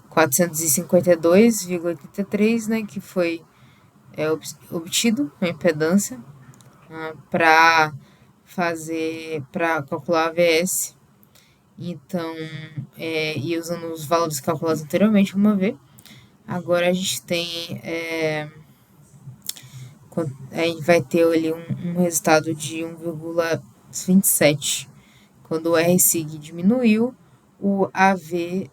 452,83, né, que foi obtido a impedância para calcular a AVS. Então, e usando os valores calculados anteriormente, vamos ver. Agora a gente tem, a gente vai ter ali um resultado de 1,27. Quando o RSig diminuiu, o AV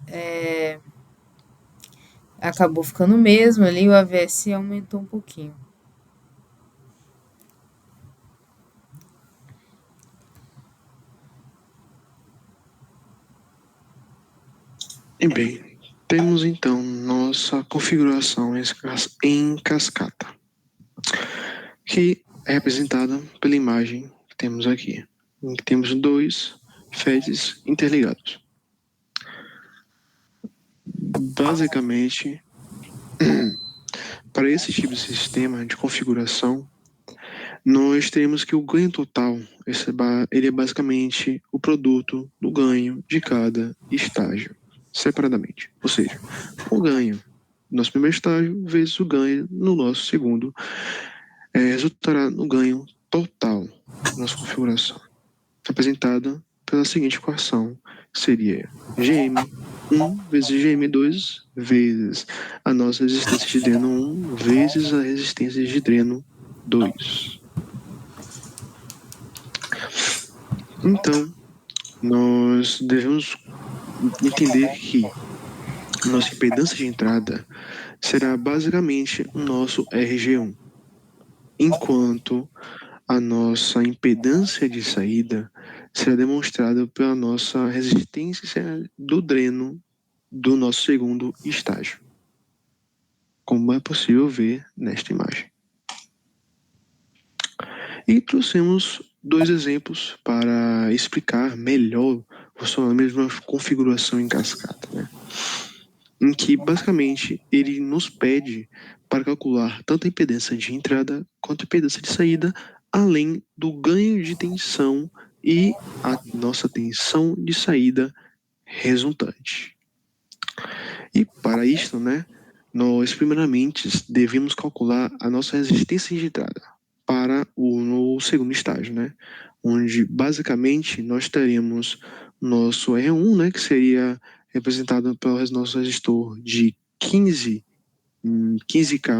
acabou ficando o mesmo ali, o AVS aumentou um pouquinho. E bem, temos então nossa configuração em cascata, que é representada pela imagem que temos aqui, em que temos dois FETs interligados. Basicamente, para esse tipo de sistema de configuração, nós temos que o ganho total, ele é basicamente o produto do ganho de cada estágio, separadamente. Ou seja, o ganho no nosso primeiro estágio vezes o ganho no nosso segundo resultará no ganho total da nossa configuração, representada pela seguinte equação, que seria GM1 vezes GM2 vezes a nossa resistência de dreno 1 vezes a resistência de dreno 2. Então, nós devemos entender que nossa impedância de entrada será basicamente o nosso RG1, enquanto a nossa impedância de saída será demonstrada pela nossa resistência do dreno do nosso segundo estágio, como é possível ver nesta imagem. E trouxemos dois exemplos para explicar melhor o funcionamento de uma configuração em cascata, né? Em que basicamente ele nos pede para calcular tanto a impedância de entrada quanto a impedância de saída, além do ganho de tensão e a nossa tensão de saída resultante. E para isso, né, nós primeiramente devemos calcular a nossa resistência de entrada para no segundo estágio, né? Onde basicamente nós teremos nosso R1, né, que seria representado pelo nosso resistor de 15k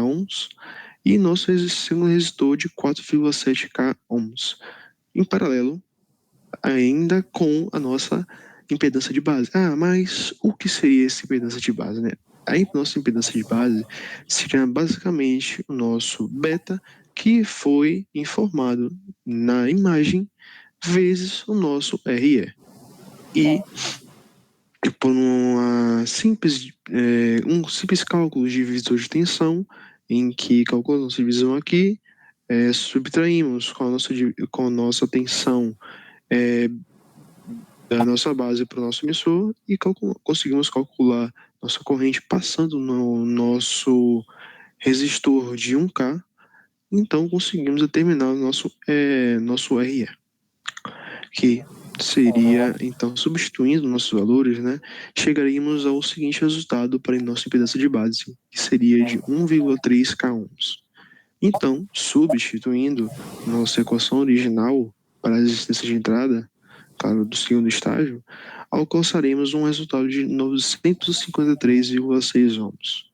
ohms e nosso segundo resistor de 4,7k ohms. Em paralelo, ainda com a nossa impedância de base. Ah, mas o que seria essa impedância de base, né? A nossa impedância de base seria basicamente o nosso beta, que foi informado na imagem, vezes o nosso RE. E por um simples cálculo de divisor de tensão, em que calculamos a divisão aqui, subtraímos com a nossa tensão da nossa base para o nosso emissor e conseguimos calcular nossa corrente passando no nosso resistor de 1K, então conseguimos determinar o nosso RE, que seria, então, substituindo nossos valores, né, chegaríamos ao seguinte resultado para a nossa impedância de base, que seria de 1,3 k ohms. Então, substituindo nossa equação original para a resistência de entrada, claro, do segundo estágio, alcançaremos um resultado de 953,6 ohms.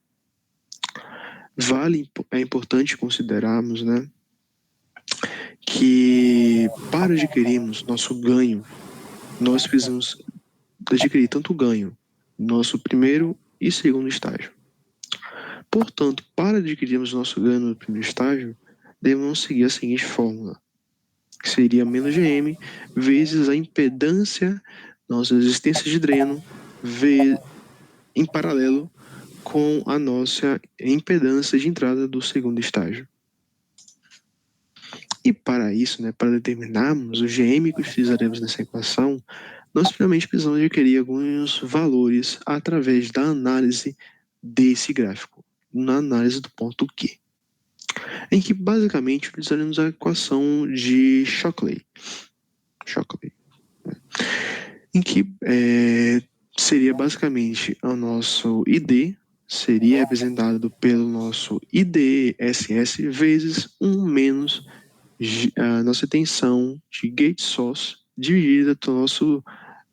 É importante considerarmos, né, que para adquirirmos nosso ganho, nós precisamos adquirir tanto ganho, nosso primeiro e segundo estágio. Portanto, para adquirirmos nosso ganho no primeiro estágio, devemos seguir a seguinte fórmula, que seria menos Gm vezes a impedância, nossa resistência de dreno, em paralelo com a nossa impedância de entrada do segundo estágio. E para isso, né, para determinarmos o Gm que utilizaremos nessa equação, nós primeiramente precisamos adquirir alguns valores através da análise desse gráfico, na análise do ponto Q, em que basicamente utilizaremos a equação de Shockley, em que seria basicamente o nosso ID, seria representado pelo nosso IDSS vezes 1 menos a nossa tensão de gate source dividida pela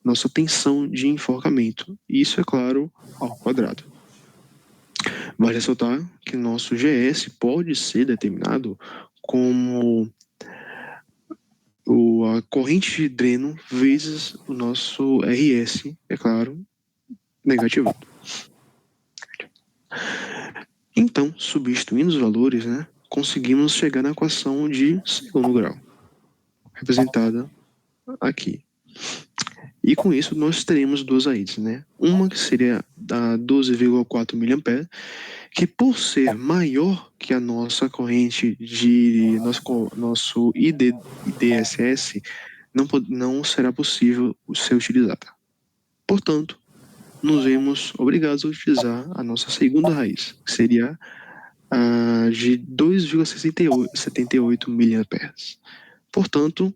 nossa tensão de enforcamento. Isso, é claro, ao quadrado. Vale ressaltar que nosso GS pode ser determinado como a corrente de dreno vezes o nosso RS, é claro, negativado. Então, substituindo os valores, né, conseguimos chegar na equação de segundo grau, representada aqui. E com isso nós teremos duas AIDs, né? Uma que seria a 12,4 mA, que por ser maior que a nossa corrente de nosso IDSS, não será possível ser utilizada. Portanto, nos vemos obrigados a utilizar a nossa segunda raiz, que seria a de 2,78 mA. Portanto,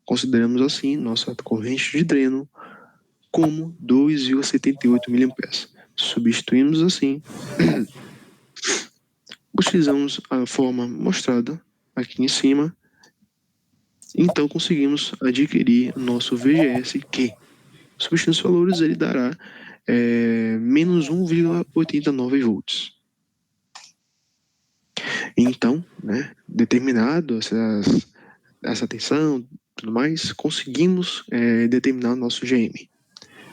consideramos assim nossa corrente de dreno como 2,78 mA. Substituímos assim, utilizamos a forma mostrada aqui em cima, então conseguimos adquirir nosso VGS, que, substituindo os valores, ele dará menos 1,89 volts. Então, né, determinado essa tensão, tudo mais, conseguimos determinar o nosso GM.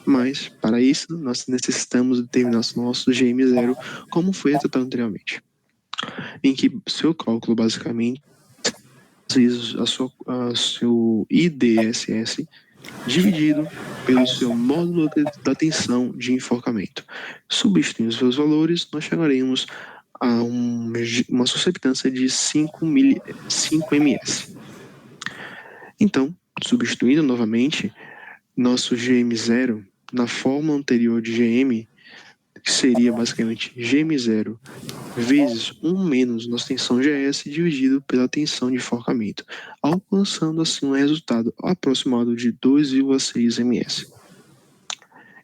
Mas, para isso, nós necessitamos determinar o nosso GM0, como foi tratado anteriormente. Em que seu cálculo, basicamente, seu IDSS dividido pelo seu módulo da tensão de enforcamento. Substituindo os seus valores, nós chegaremos a uma susceptância de 5 ms. Então, substituindo novamente, nosso GM0 na forma anterior de GM, que seria basicamente GM0 vezes 1 menos nossa tensão GS dividido pela tensão de enforcamento, alcançando assim um resultado aproximado de 2,6 ms.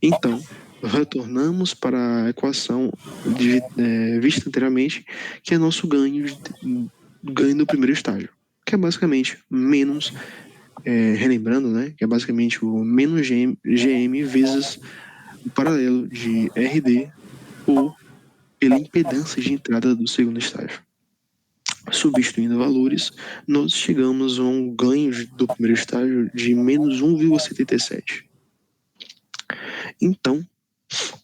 Então, retornamos para a equação vista anteriormente, que é nosso ganho do primeiro estágio, que é basicamente menos, relembrando, né, que é basicamente o menos GM vezes o paralelo de RD ou pela impedância de entrada do segundo estágio. Substituindo valores, nós chegamos a um ganho do primeiro estágio de menos 1,77. Então,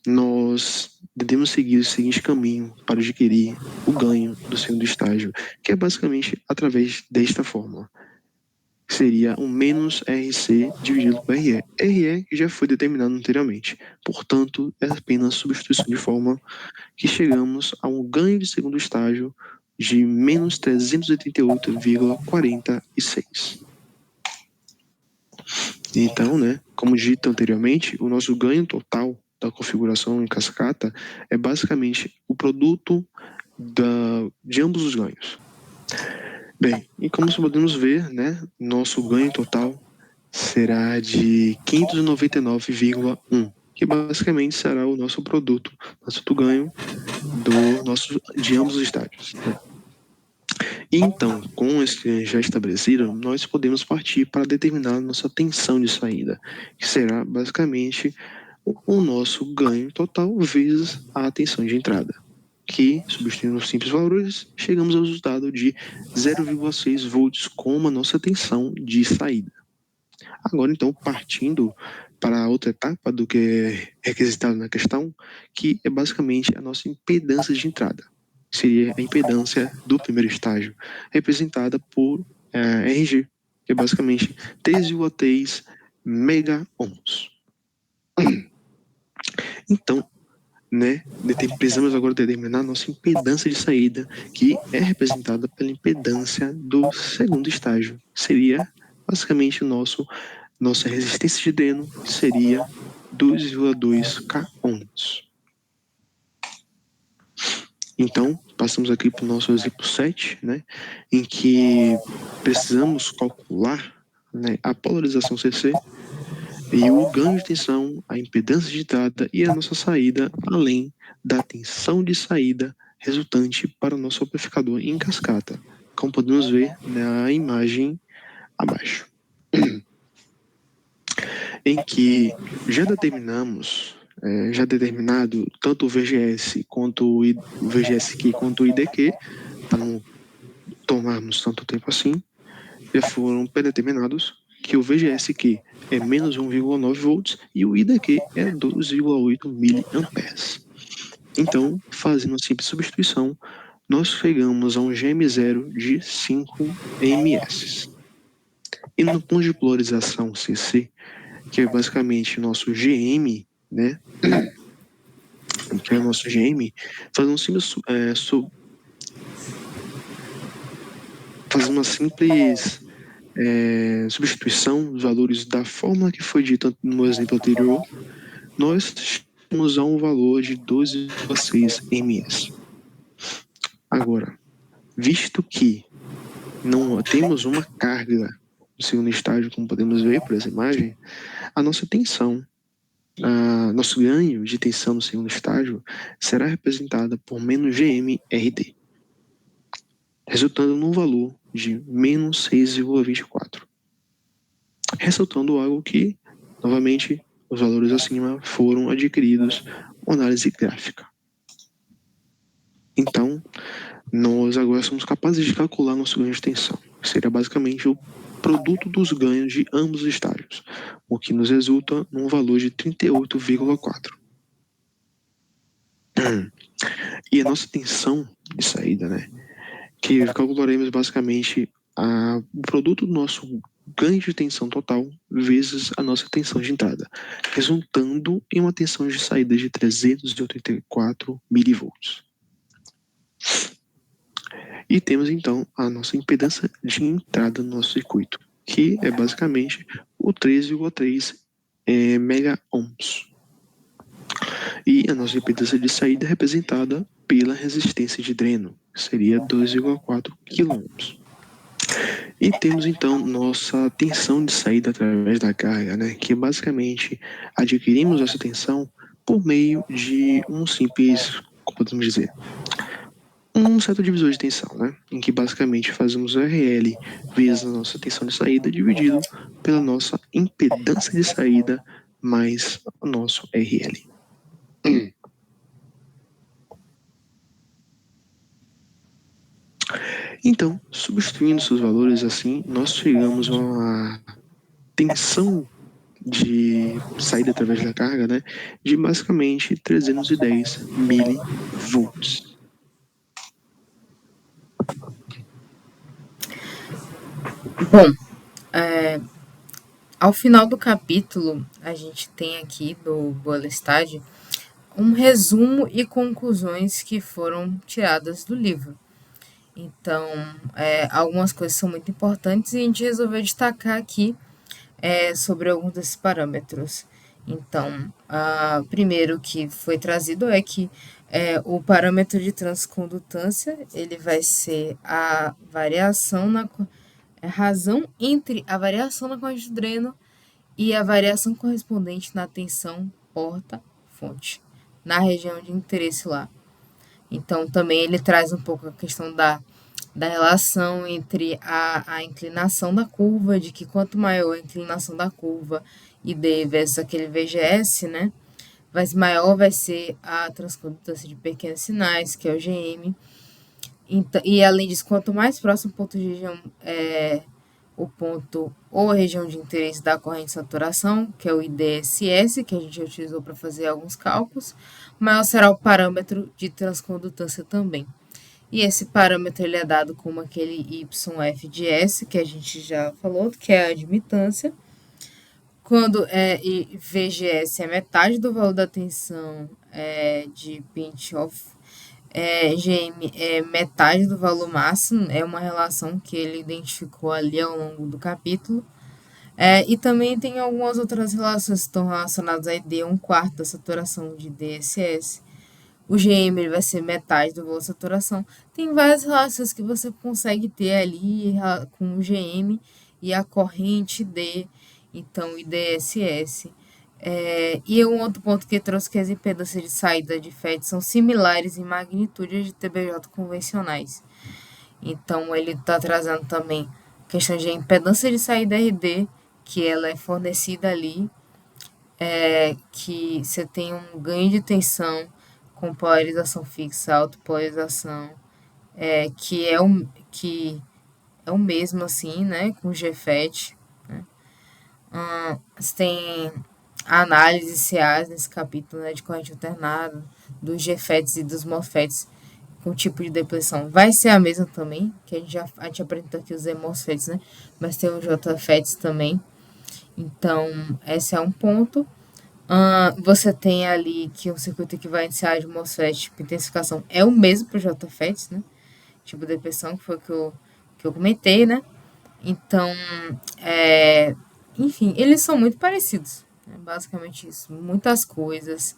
nós devemos seguir o seguinte caminho para adquirir o ganho do segundo estágio, que é basicamente através desta fórmula. Seria um menos RC dividido por RE. RE já foi determinado anteriormente, portanto, é apenas substituição de fórmula que chegamos a um ganho de segundo estágio de menos 388,46. Então, né, como dito anteriormente, o nosso ganho total da configuração em cascata é basicamente o produto de ambos os ganhos. Bem, e como podemos ver, né, nosso ganho total será de 599,1, que basicamente será o nosso produto, nosso ganho de ambos os estádios. Né? Então, com esse já estabelecido, nós podemos partir para determinar nossa tensão de saída, que será basicamente o nosso ganho total vezes a tensão de entrada, que, substituindo os simples valores, chegamos ao resultado de 0,6 volts como a nossa tensão de saída. Agora, então, partindo para a outra etapa do que é requisitado na questão, que é basicamente a nossa impedância de entrada. Seria a impedância do primeiro estágio, representada por RG, que é basicamente 3,3 mega-ohms. Então, né, precisamos agora determinar a nossa impedância de saída, que é representada pela impedância do segundo estágio. Seria basicamente nossa resistência de dreno, que seria 2,2 k-ohms. Então, passamos aqui para o nosso exemplo 7, né, em que precisamos calcular, né, a polarização CC e o ganho de tensão, a impedância de entrada e a nossa saída, além da tensão de saída resultante para o nosso amplificador em cascata, como podemos ver na imagem abaixo. Em que já determinado tanto o VGS quanto o VGSQ quanto o IDQ, para não tomarmos tanto tempo assim, já foram predeterminados que o VGSQ é menos 1,9 volts e o IDQ é 2,8 miliamperes. Então, fazendo uma simples substituição, nós chegamos a um GM0 de 5 ms. E no ponto de polarização CC, que é basicamente nosso GM, né? Que é o nosso GM, faz uma simples substituição dos valores da fórmula que foi dita no exemplo anterior, nós chegamos a um valor de 2,6 ms. Agora, visto que não temos uma carga no segundo estágio, como podemos ver por essa imagem, a nossa tensão, nosso ganho de tensão no segundo estágio será representada por menos GMRD, resultando num valor de menos 6,24. Ressaltando algo que, novamente, os valores acima foram adquiridos com análise gráfica. Então, nós agora somos capazes de calcular nosso ganho de tensão, que seria basicamente o produto dos ganhos de ambos os estágios, o que nos resulta num valor de 38,4. E a nossa tensão de saída, né, que calcularemos basicamente o produto do nosso ganho de tensão total vezes a nossa tensão de entrada, resultando em uma tensão de saída de 384 milivolts. E temos então a nossa impedância de entrada no nosso circuito, que é basicamente o 3,3 mega-ohms. E a nossa impedância de saída é representada pela resistência de dreno, que seria 2,4 kΩ. E temos então nossa tensão de saída através da carga, né? Que basicamente adquirimos essa tensão por meio de um simples, como podemos dizer, um certo divisor de tensão, né? Em que basicamente fazemos o RL vezes a nossa tensão de saída dividido pela nossa impedância de saída mais o nosso RL. Então, substituindo seus valores assim, nós chegamos a uma tensão de saída através da carga, né, de basicamente 310 milivolts. Bom, ao final do capítulo, a gente tem aqui do Boelestad um resumo e conclusões que foram tiradas do livro. Então, algumas coisas são muito importantes e a gente resolveu destacar aqui sobre alguns desses parâmetros. Então, primeiro que foi trazido é que o parâmetro de transcondutância ele vai ser a variação na razão entre a variação na corrente do dreno e a variação correspondente na tensão porta-fonte, na região de interesse lá. Então, também ele traz um pouco a questão da relação entre a inclinação da curva, de que quanto maior a inclinação da curva ID versus aquele VGS, né, maior vai ser a transcondutância de pequenos sinais, que é o GM. Então, e além disso, quanto mais próximo o ponto de região o ponto ou a região de interesse da corrente de saturação, que é o IDSS, que a gente já utilizou para fazer alguns cálculos, maior será o parâmetro de transcondutância também. E esse parâmetro ele é dado como aquele YF de S, que a gente já falou, que é a admitância. Quando VGS é metade do valor da tensão de pinch-off, GM é metade do valor máximo, é uma relação que ele identificou ali ao longo do capítulo. E também tem algumas outras relações que estão relacionadas a ID, 1/4 da saturação de DSS. O GM ele vai ser metade do valor de saturação. Tem várias relações que você consegue ter ali com o GM e a corrente D, então IDSS. E um outro ponto que trouxe que as impedâncias de saída de FET são similares em magnitude de TBJ convencionais. Então, ele está trazendo também questão de impedância de saída RD, que ela é fornecida ali, que você tem um ganho de tensão com polarização fixa, autopolarização, que é o mesmo assim, né, com GFET. Né? Você tem a análise CAs nesse capítulo, né, de corrente alternada, dos GFETs e dos MOSFETs com tipo de depressão. Vai ser a mesma também, que a gente apresentou aqui os MOSFETs, né, mas tem os JFETs também. Então, esse é um ponto. Você tem ali que o circuito equivalente de MOSFET tipo intensificação é o mesmo para o JFETs, né? Tipo de depressão, que foi o que eu comentei, né? Então, enfim, eles são muito parecidos. Né? Basicamente isso. Muitas coisas.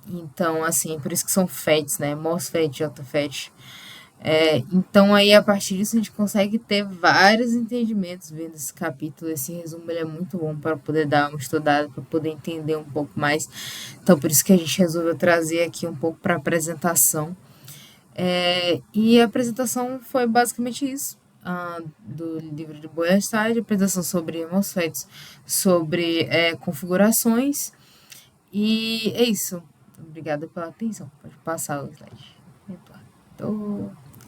Então, assim, por isso que são FETs, né? MOSFET, JFET. Então, aí, a partir disso, a gente consegue ter vários entendimentos vendo esse capítulo. Esse resumo ele é muito bom para poder dar uma estudada, para poder entender um pouco mais. Então, por isso que a gente resolveu trazer aqui um pouco para a apresentação. E a apresentação foi basicamente isso. Do livro de Boylestad, apresentação sobre MOSFETs, sobre configurações. E é isso. Obrigada pela atenção. Pode passar o slide.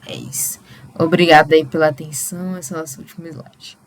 É isso. Obrigada aí pela atenção. Esse é o nosso último slide.